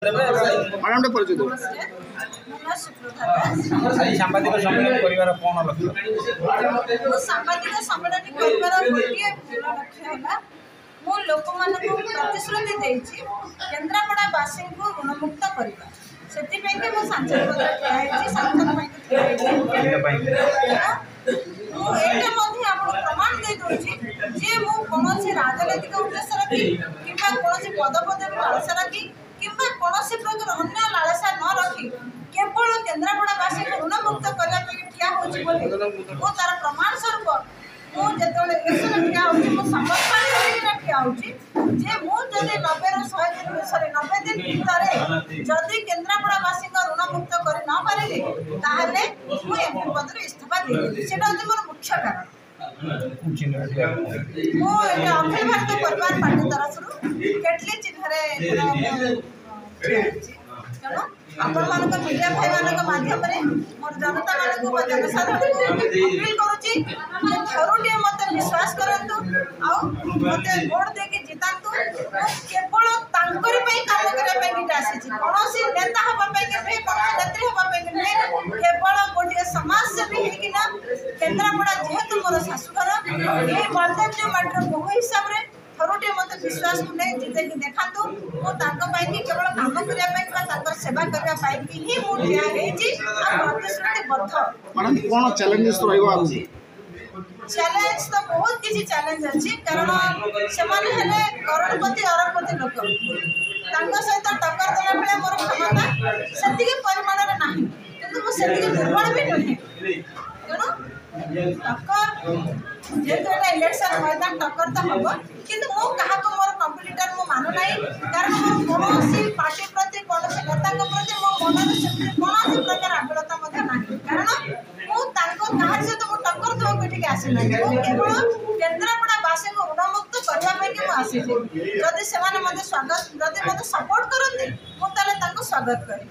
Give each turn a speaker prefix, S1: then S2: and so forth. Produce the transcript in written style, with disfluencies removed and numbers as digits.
S1: Madam परिचय दो
S2: सांबादिक सम्मेलन परिवार कौन लक्ष्य
S3: सांबादिक सम्मेलन परिवार गोटे मूल लक्ष्य है मु लोक मान प्रतिश्रुति देछि केन्द्रापड़ावासी को ऋणमुक्त करबा सेति पे के मो सांसद पद ठिया सांसद पे मु एटा मध्ये आपन प्रमाण दे दोछि जे मु कोनोसी राजनीतिक उद्देश्य रखी किबा कोनोसी पद पदवी लालसा रखी किबा कोनोसी प्रकार अन्य लालसा न रखी केवल केन्द्रापड़ावासी को ऋणमुक्त करबा पे ठिया होछि बोली ओ तार प्रमाण स्वरूप मु जेतले इलेक्शन ठिया होछि मु समर्थन करिना ठिया होछि जे मु जदि 90 रो 100 दिन सॉरी 90 दिन भितरे जदि केन्द्रापड़ावासी को ऋणमुक्त कर न पारिले ताहले मु एमपी पद रे इस्तीफा देबी सेटा होछि मोर मुख्य कारण मु अखिल भारतीय परिवार पार्टी तरफ केटली चिन्हरे तेणु आपण मान मीडिया भाई मान माध्यम मोर जनता मान जनसाधारण अपील करुच्ची थरुटे मत विश्वास करतु आते भोट देके जितातु केवल तांकरी काम करने आसी कौन नेता हाँपाई कि नुहे कौन नेत्री हाँपाई कि नुहे केवल गोटे समाजसेवी होना केन्द्रापड़ा जेहेतु मोर शाशुघर ये बलदेव माटर बहु हिसाब से थरुटे मत विश्वास को नहीं जिते कि देखा केवल काम करने सेवा करने ही प्रतिश्रुतिबद्ध
S1: मैडम कौन चैलेंजेस रहिबा
S3: चैलेंज तो बहुत किसी चैलेंज अच्छी कारण से करोड़पति अरबपति लोक सहित टक्कर देला बेले मोर क्षमता से परिमाण ना कि दुर्बल भी नुहे तेणु टक्कर जेहेतु इलेक्शन मैदान टक्कर तो हम कि क्या मोर कंपिटिटर मु मानु ना कारण मोर कौन पार्टी प्रति कौन नेता प्रति मो मन कौन प्रकार आकुलता ना कारण मुझे तो टक्कर देवाक आसी ना केवल केन्द्रापड़ावासी को ऋणमुक्त करने आसी जदि से स्वागत जदि मत सपोर्ट करते मुझे स्वागत करी।